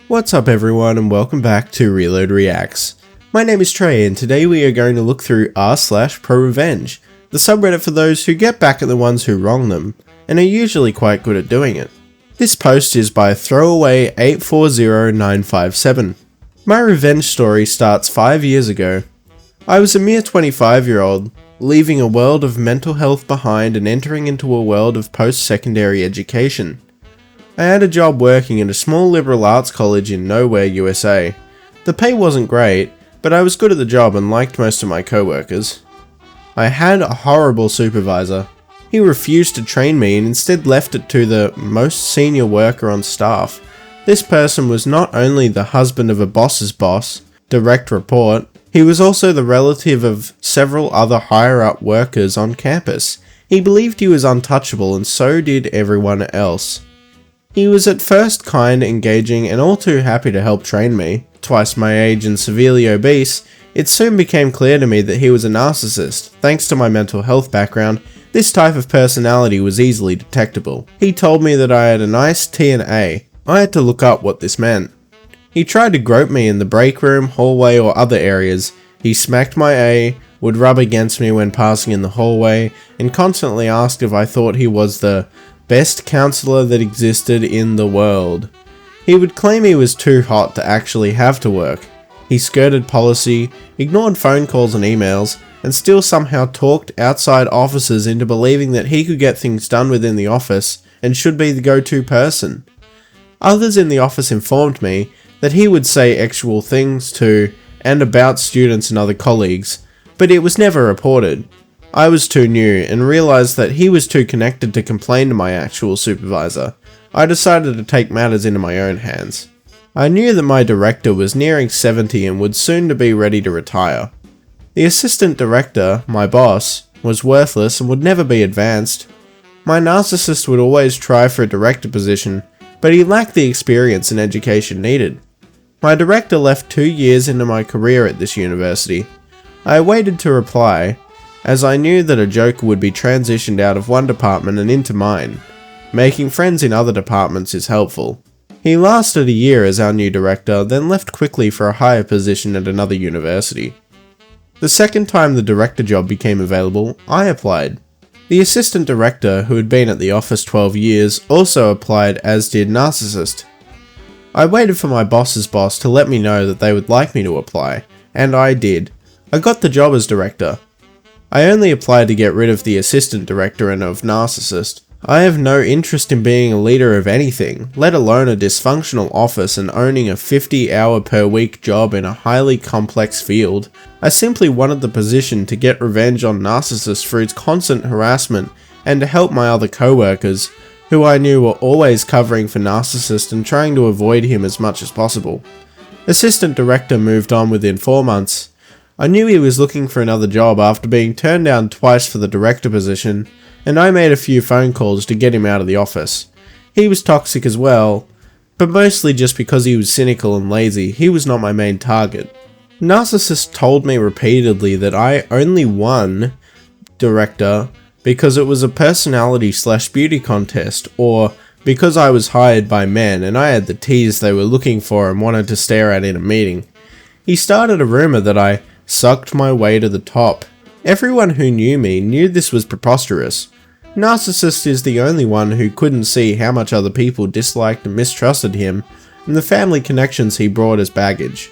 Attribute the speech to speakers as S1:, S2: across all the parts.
S1: What's up everyone and welcome back to Reload Reacts. My name is Trey and today we are going to look through r/ProRevenge, the subreddit for those who get back at the ones who wrong them, and are usually quite good at doing it. This post is by Throwaway840957. My revenge story starts 5 years ago. I was a mere 25-year-old, leaving a world of mental health behind and entering into a world of post-secondary education. I had a job working at a small liberal arts college in nowhere, USA. The pay wasn't great, but I was good at the job and liked most of my co-workers. I had a horrible supervisor. He refused to train me and instead left it to the most senior worker on staff. This person was not only the husband of a boss's boss, direct report, he was also the relative of several other higher-up workers on campus. He believed he was untouchable and so did everyone else. He was at first kind, engaging, and all too happy to help train me. Twice my age and severely obese, it soon became clear to me that he was a narcissist. Thanks to my mental health background, this type of personality was easily detectable. He told me that I had a nice T and A. I had to look up what this meant. He tried to grope me in the break room, hallway, or other areas. He smacked my A, would rub against me when passing in the hallway, and constantly asked if I thought he was the best counselor that existed in the world. He would claim he was too hot to actually have to work. He skirted policy, ignored phone calls and emails, and still somehow talked outside offices into believing that he could get things done within the office and should be the go-to person. Others in the office informed me that he would say actual things to and about students and other colleagues, but it was never reported. I was too new and realised that he was too connected to complain to my actual supervisor. I decided to take matters into my own hands. I knew that my director was nearing 70 and would soon to be ready to retire. The assistant director, my boss, was worthless and would never be advanced. My narcissist would always try for a director position, but he lacked the experience and education needed. My director left 2 years into my career at this university. I waited to reply, as I knew that a joker would be transitioned out of one department and into mine. Making friends in other departments is helpful. He lasted a year as our new director, then left quickly for a higher position at another university. The second time the director job became available, I applied. The assistant director, who had been at the office 12 years, also applied, as did Narcissist. I waited for my boss's boss to let me know that they would like me to apply, and I did. I got the job as director. I only applied to get rid of the assistant director and of Narcissist. I have no interest in being a leader of anything, let alone a dysfunctional office and owning a 50-hour-per-week job in a highly complex field. I simply wanted the position to get revenge on Narcissist for his constant harassment and to help my other co-workers, who I knew were always covering for Narcissist and trying to avoid him as much as possible. Assistant director moved on within 4 months. I knew he was looking for another job after being turned down twice for the director position, and I made a few phone calls to get him out of the office. He was toxic as well, but mostly just because he was cynical and lazy. He was not my main target. Narcissist told me repeatedly that I only won director because it was a personality/beauty contest, or because I was hired by men and I had the tease they were looking for and wanted to stare at in a meeting. He started a rumor that I sucked my way to the top. Everyone who knew me knew this was preposterous. Narcissist is the only one who couldn't see how much other people disliked and mistrusted him, and the family connections he brought as baggage.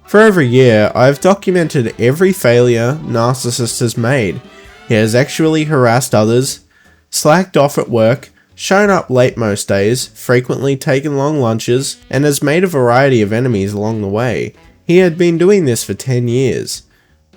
S1: For over a year, I have documented every failure Narcissist has made. He has actually harassed others, slacked off at work, shown up late most days, frequently taken long lunches, and has made a variety of enemies along the way. He had been doing this for 10 years.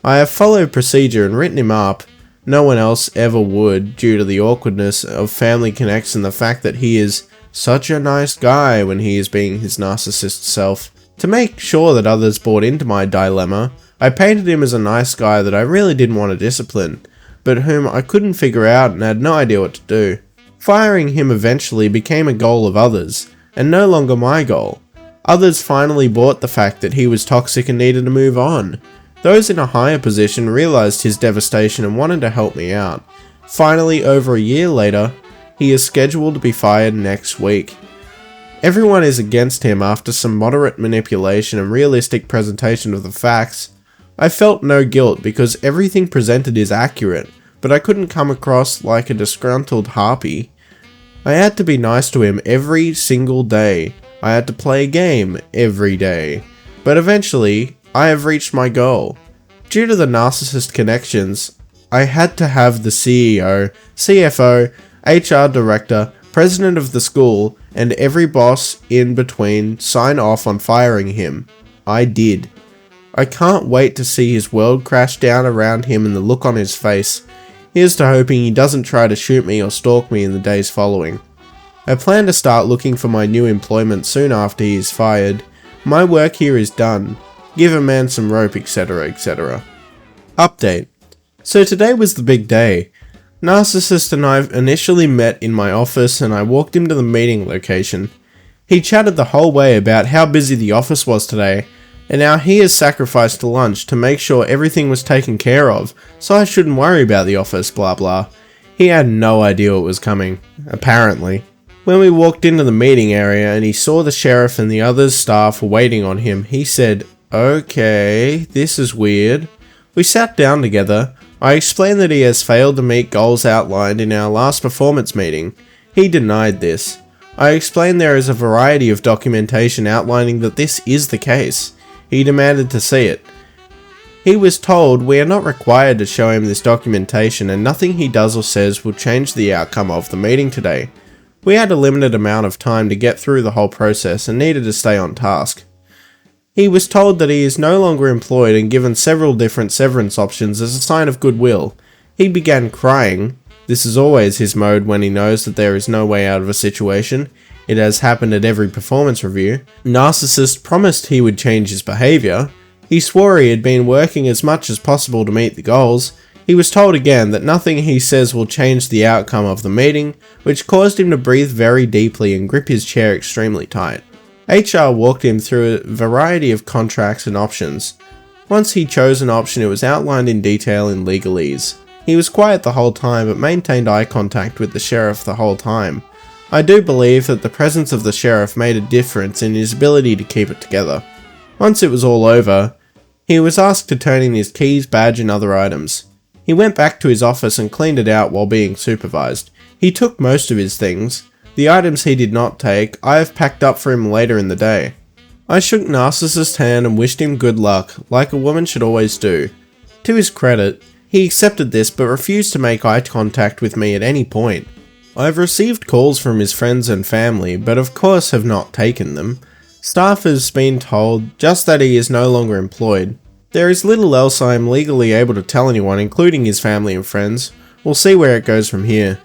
S1: I have followed procedure and written him up. No one else ever would, due to the awkwardness of family connects and the fact that he is such a nice guy when he is being his narcissist self. To make sure that others bought into my dilemma, I painted him as a nice guy that I really didn't want to discipline, but whom I couldn't figure out and had no idea what to do. Firing him eventually became a goal of others, and no longer my goal. Others finally bought the fact that he was toxic and needed to move on. Those in a higher position realized his devastation and wanted to help me out. Finally, over a year later, he is scheduled to be fired next week. Everyone is against him after some moderate manipulation and realistic presentation of the facts. I felt no guilt because everything presented is accurate, but I couldn't come across like a disgruntled harpy. I had to be nice to him every single day. I had to play a game every day. But eventually, I have reached my goal. Due to the narcissist connections, I had to have the CEO, CFO, HR director, president of the school, and every boss in between sign off on firing him. I did. I can't wait to see his world crash down around him and the look on his face. Here's to hoping he doesn't try to shoot me or stalk me in the days following. I plan to start looking for my new employment soon after he is fired. My work here is done. Give a man some rope, etc, etc. Update. So today was the big day. Narcissist and I initially met in my office and I walked him to the meeting location. He chatted the whole way about how busy the office was today and how he has sacrificed lunch to make sure everything was taken care of, so I shouldn't worry about the office, blah blah. He had no idea what was coming, apparently. When we walked into the meeting area and he saw the sheriff and the other staff were waiting on him, he said, "Okay, this is weird." We sat down together. I explained that he has failed to meet goals outlined in our last performance meeting. He denied this. I explained there is a variety of documentation outlining that this is the case. He demanded to see it. He was told we are not required to show him this documentation and nothing he does or says will change the outcome of the meeting today. We had a limited amount of time to get through the whole process and needed to stay on task. He was told that he is no longer employed and given several different severance options as a sign of goodwill. He began crying. This is always his mode when he knows that there is no way out of a situation. It has happened at every performance review. Narcissist promised he would change his behaviour. He swore he had been working as much as possible to meet the goals. He was told again that nothing he says will change the outcome of the meeting, which caused him to breathe very deeply and grip his chair extremely tight. HR walked him through a variety of contracts and options. Once he chose an option, it was outlined in detail in legalese. He was quiet the whole time but maintained eye contact with the sheriff the whole time. I do believe that the presence of the sheriff made a difference in his ability to keep it together. Once it was all over, he was asked to turn in his keys, badge and other items. He went back to his office and cleaned it out while being supervised. He took most of his things. The items he did not take, I have packed up for him later in the day. I shook Narcissist's hand and wished him good luck, like a woman should always do. To his credit, he accepted this but refused to make eye contact with me at any point. I have received calls from his friends and family, but of course have not taken them. Staff has been told just that he is no longer employed. There is little else I am legally able to tell anyone, including his family and friends. We'll see where it goes from here.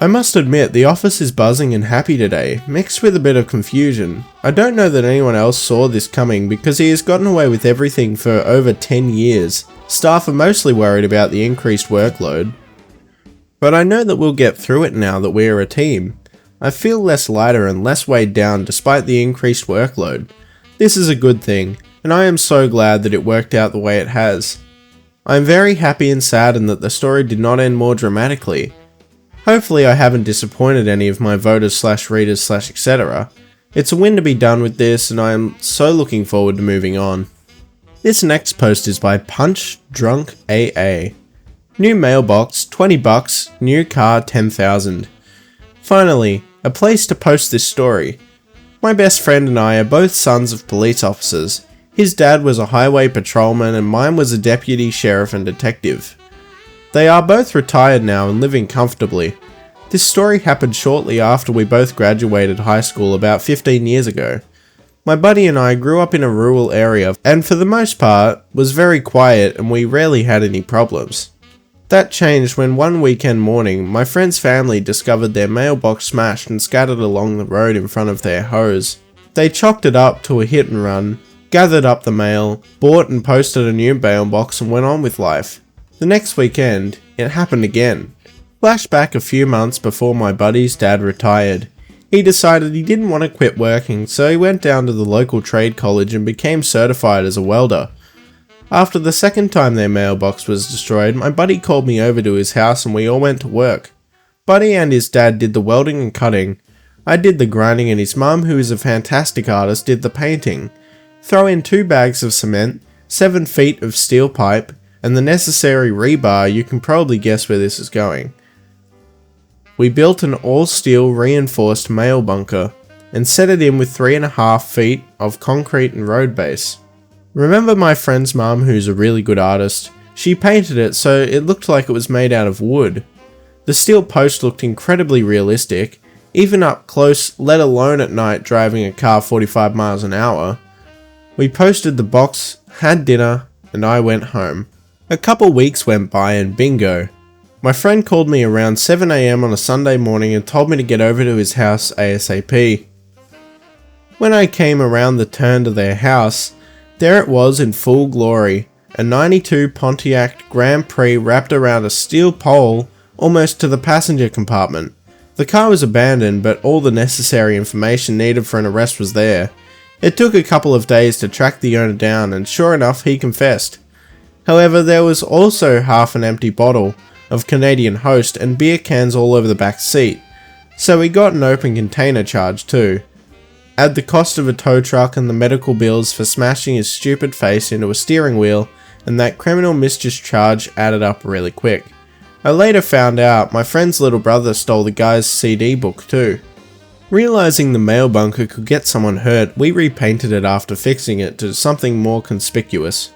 S1: I must admit, the office is buzzing and happy today, mixed with a bit of confusion. I don't know that anyone else saw this coming because he has gotten away with everything for over 10 years. Staff are mostly worried about the increased workload. But I know that we'll get through it now that we are a team. I feel less lighter and less weighed down despite the increased workload. This is a good thing, and I am so glad that it worked out the way it has. I am very happy and saddened that the story did not end more dramatically. Hopefully I haven't disappointed any of my voters / readers / etc. It's a win to be done with this and I am so looking forward to moving on. This next post is by Punch Drunk AA. New mailbox, $20, new car, 10,000. Finally, a place to post this story. My best friend and I are both sons of police officers. His dad was a highway patrolman and mine was a deputy sheriff and detective. They are both retired now and living comfortably. This story happened shortly after we both graduated high school about 15 years ago. My buddy and I grew up in a rural area and for the most part was very quiet and we rarely had any problems. That changed when one weekend morning my friend's family discovered their mailbox smashed and scattered along the road in front of their hose. They chalked it up to a hit and run, gathered up the mail, bought and posted a new mailbox and went on with life. The next weekend, it happened again. Flashback a few months before my buddy's dad retired. He decided he didn't want to quit working, so he went down to the local trade college and became certified as a welder. After the second time their mailbox was destroyed, my buddy called me over to his house and we all went to work. Buddy and his dad did the welding and cutting. I did the grinding and his mum, who is a fantastic artist, did the painting. Throw in 2 bags of cement, 7 feet of steel pipe, and the necessary rebar, you can probably guess where this is going. We built an all-steel reinforced mail bunker and set it in with 3.5 feet of concrete and road base. Remember my friend's mum, who's a really good artist? She painted it so it looked like it was made out of wood. The steel post looked incredibly realistic, even up close, let alone at night driving a car 45 miles an hour. We posted the box, had dinner, and I went home. A couple weeks went by and bingo. My friend called me around 7 AM on a Sunday morning and told me to get over to his house ASAP. When I came around the turn to their house, there it was in full glory, a 92 Pontiac Grand Prix wrapped around a steel pole almost to the passenger compartment. The car was abandoned, but all the necessary information needed for an arrest was there. It took a couple of days to track the owner down, and sure enough, he confessed. However, there was also half an empty bottle of Canadian Host and beer cans all over the back seat, so he got an open container charge too. Add the cost of a tow truck and the medical bills for smashing his stupid face into a steering wheel, and that criminal mischief charge added up really quick. I later found out my friend's little brother stole the guy's CD book too. Realizing the mail bunker could get someone hurt, we repainted it after fixing it to something more conspicuous.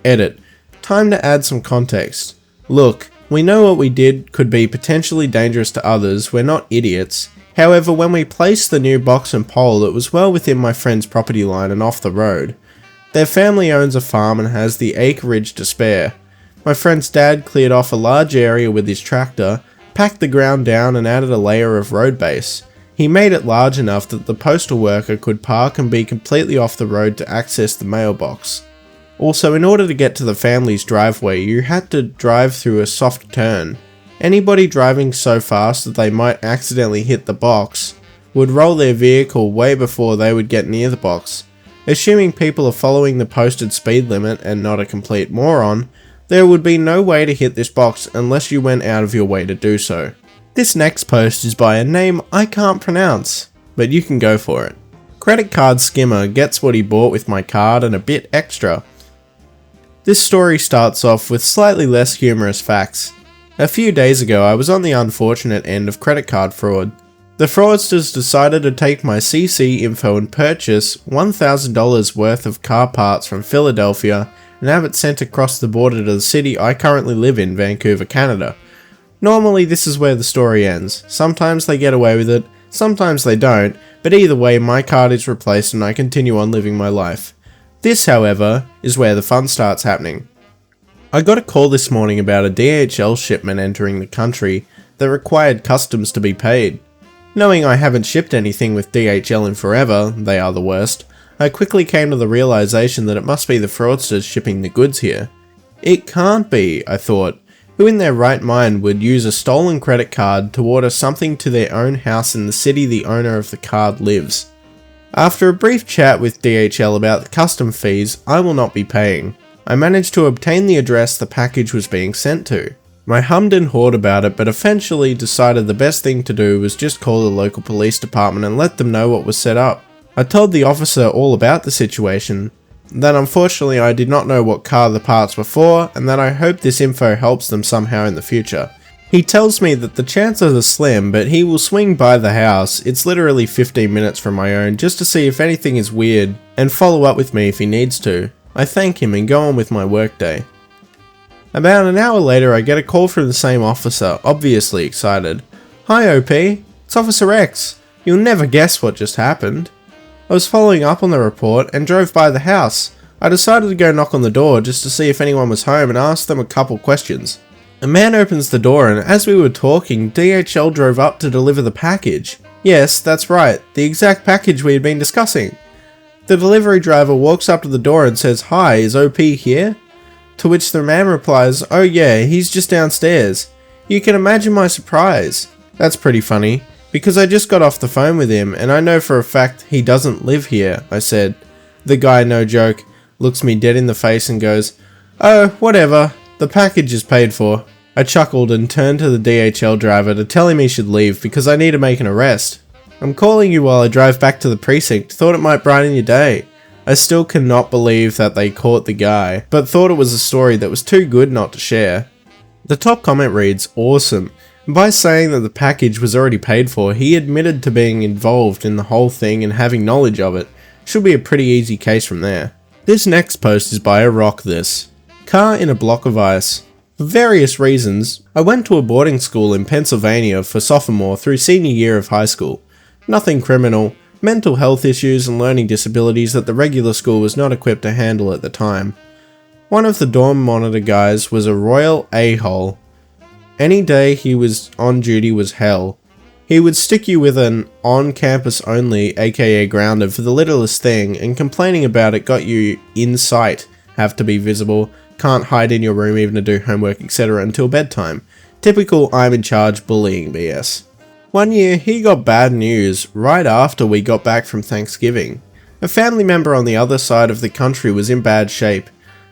S1: Edit. Time to add some context. Look, we know what we did could be potentially dangerous to others, we're not idiots. However, when we placed the new box and pole, it was well within my friend's property line and off the road. Their family owns a farm and has the acreage to spare. My friend's dad cleared off a large area with his tractor, packed the ground down and added a layer of road base. He made it large enough that the postal worker could park and be completely off the road to access the mailbox. Also, in order to get to the family's driveway, you had to drive through a soft turn. Anybody driving so fast that they might accidentally hit the box would roll their vehicle way before they would get near the box. Assuming people are following the posted speed limit and not a complete moron, there would be no way to hit this box unless you went out of your way to do so. This next post is by a name I can't pronounce, but you can go for it. Credit card Skimmer gets what he bought with my card and a bit extra. This story starts off with slightly less humorous facts. A few days ago, I was on the unfortunate end of credit card fraud. The fraudsters decided to take my CC info and purchase $1,000 worth of car parts from Philadelphia and have it sent across the border to the city I currently live in, Vancouver, Canada. Normally this is where the story ends. Sometimes they get away with it, sometimes they don't, but either way my card is replaced and I continue on living my life. This, however, is where the fun starts happening. I got a call this morning about a DHL shipment entering the country that required customs to be paid. Knowing I haven't shipped anything with DHL in forever, they are the worst, I quickly came to the realization that it must be the fraudsters shipping the goods here. It can't be, I thought. Who in their right mind would use a stolen credit card to order something to their own house in the city the owner of the card lives? After a brief chat with DHL about the custom fees I will not be paying, I managed to obtain the address the package was being sent to. I hummed and hawed about it, but eventually decided the best thing to do was just call the local police department and let them know what was set up. I told the officer all about the situation, that unfortunately I did not know what car the parts were for, and that I hope this info helps them somehow in the future. He tells me that the chances are slim, but he will swing by the house, it's literally 15 minutes from my own, just to see if anything is weird, and follow up with me if he needs to. I thank him and go on with my workday. About an hour later I get a call from the same officer, obviously excited. "Hi OP, it's Officer X. You'll never guess what just happened." I was following up on the report and drove by the house. I decided to go knock on the door just to see if anyone was home and ask them a couple questions. A man opens the door and as we were talking, DHL drove up to deliver the package. Yes, that's right, the exact package we had been discussing. The delivery driver walks up to the door and says, "Hi, is OP here?" To which the man replies, "Oh yeah, he's just downstairs." You can imagine my surprise. That's pretty funny, because I just got off the phone with him and I know for a fact he doesn't live here, I said. The guy, no joke, looks me dead in the face and goes, "Oh, whatever, the package is paid for." I chuckled and turned to the DHL driver to tell him he should leave because I need to make an arrest. I'm calling you while I drive back to the precinct, thought it might brighten your day. I still cannot believe that they caught the guy, but thought it was a story that was too good not to share. The top comment reads, awesome. And by saying that the package was already paid for, he admitted to being involved in the whole thing and having knowledge of it. Should be a pretty easy case from there. This next post is by a rock this. Car in a block of ice. For various reasons, I went to a boarding school in Pennsylvania for sophomore through senior year of high school. Nothing criminal, mental health issues and learning disabilities that the regular school was not equipped to handle at the time. One of the dorm monitor guys was a royal a-hole. Any day he was on duty was hell. He would stick you with an on-campus only, aka grounder, for the littlest thing, and complaining about it got you in sight, have to be visible, can't hide in your room even to do homework, etc. until bedtime. Typical I'm in charge bullying BS. One year he got bad news right after we got back from Thanksgiving. A family member on the other side of the country was in bad shape,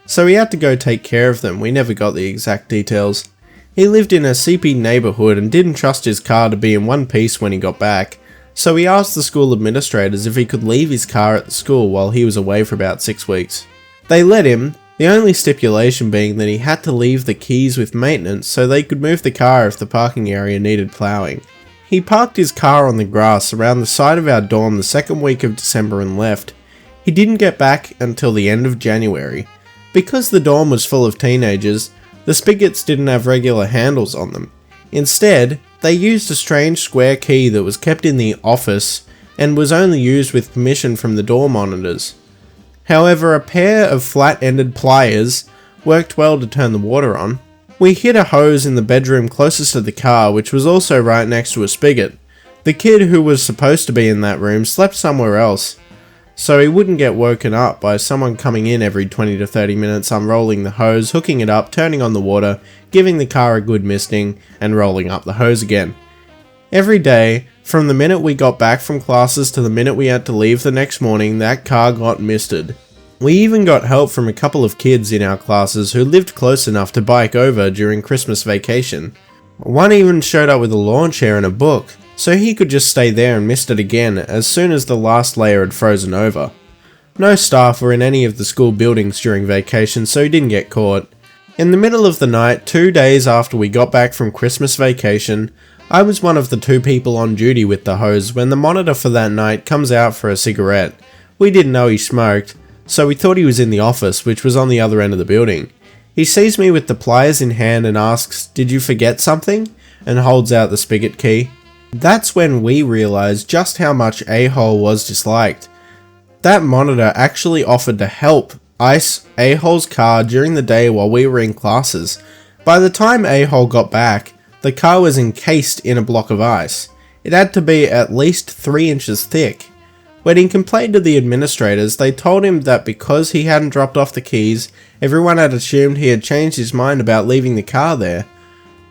S1: so he had to go take care of them. We never got the exact details. He lived in a seepy neighbourhood and didn't trust his car to be in one piece when he got back, so he asked the school administrators if he could leave his car at the school while he was away for about 6 weeks. They let him, the only stipulation being that he had to leave the keys with maintenance so they could move the car if the parking area needed ploughing. He parked his car on the grass around the side of our dorm the second week of December and left. He didn't get back until the end of January. Because the dorm was full of teenagers, the spigots didn't have regular handles on them. Instead, they used a strange square key that was kept in the office and was only used with permission from the door monitors. However, a pair of flat-ended pliers worked well to turn the water on. We hid a hose in the bedroom closest to the car, which was also right next to a spigot. The kid who was supposed to be in that room slept somewhere else, so he wouldn't get woken up by someone coming in every 20 to 30 minutes, unrolling the hose, hooking it up, turning on the water, giving the car a good misting, and rolling up the hose again. Every day, from the minute we got back from classes to the minute we had to leave the next morning, that car got misted. We even got help from a couple of kids in our classes who lived close enough to bike over during Christmas vacation. One even showed up with a lawn chair and a book, so he could just stay there and mist it again as soon as the last layer had frozen over. No staff were in any of the school buildings during vacation, so he didn't get caught. In the middle of the night, 2 days after we got back from Christmas vacation, I was one of the 2 people on duty with the hose when the monitor for that night comes out for a cigarette. We didn't know he smoked, so we thought he was in the office, which was on the other end of the building. He sees me with the pliers in hand and asks, "Did you forget something?" and holds out the spigot key. That's when we realized just how much A-hole was disliked. That monitor actually offered to help ice A-hole's car during the day while we were in classes. By the time A-hole got back, the car was encased in a block of ice. It had to be at least 3 inches thick. When he complained to the administrators, they told him that because he hadn't dropped off the keys, everyone had assumed he had changed his mind about leaving the car there.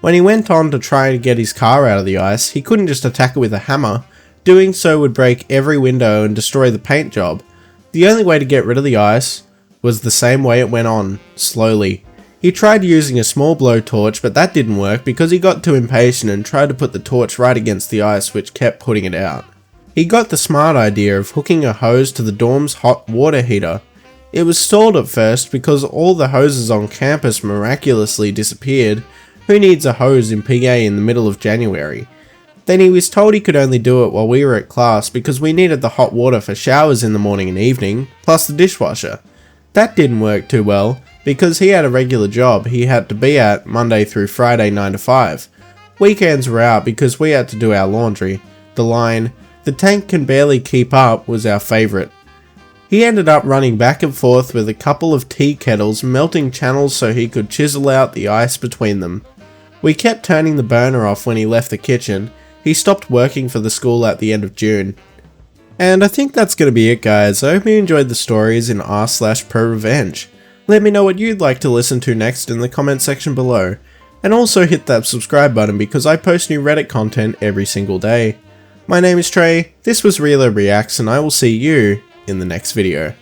S1: When he went on to try to get his car out of the ice, he couldn't just attack it with a hammer. Doing so would break every window and destroy the paint job. The only way to get rid of the ice was the same way it went on, slowly. He tried using a small blowtorch, but that didn't work because he got too impatient and tried to put the torch right against the ice, which kept putting it out. He got the smart idea of hooking a hose to the dorm's hot water heater. It was stalled at first because all the hoses on campus miraculously disappeared. Who needs a hose in PA in the middle of January? Then he was told he could only do it while we were at class because we needed the hot water for showers in the morning and evening, plus the dishwasher. That didn't work too well because he had a regular job he had to be at Monday through Friday 9 to 5. Weekends were out because we had to do our laundry. The line, "The tank can barely keep up," was our favourite. He ended up running back and forth with a couple of tea kettles, melting channels so he could chisel out the ice between them. We kept turning the burner off when he left the kitchen. He stopped working for the school at the end of June. And I think that's going to be it, guys. I hope you enjoyed the stories in r/ProRevenge. Let me know what you'd like to listen to next in the comment section below. And also hit that subscribe button because I post new Reddit content every single day. My name is Trey, this was Realo Reacts, and I will see you in the next video.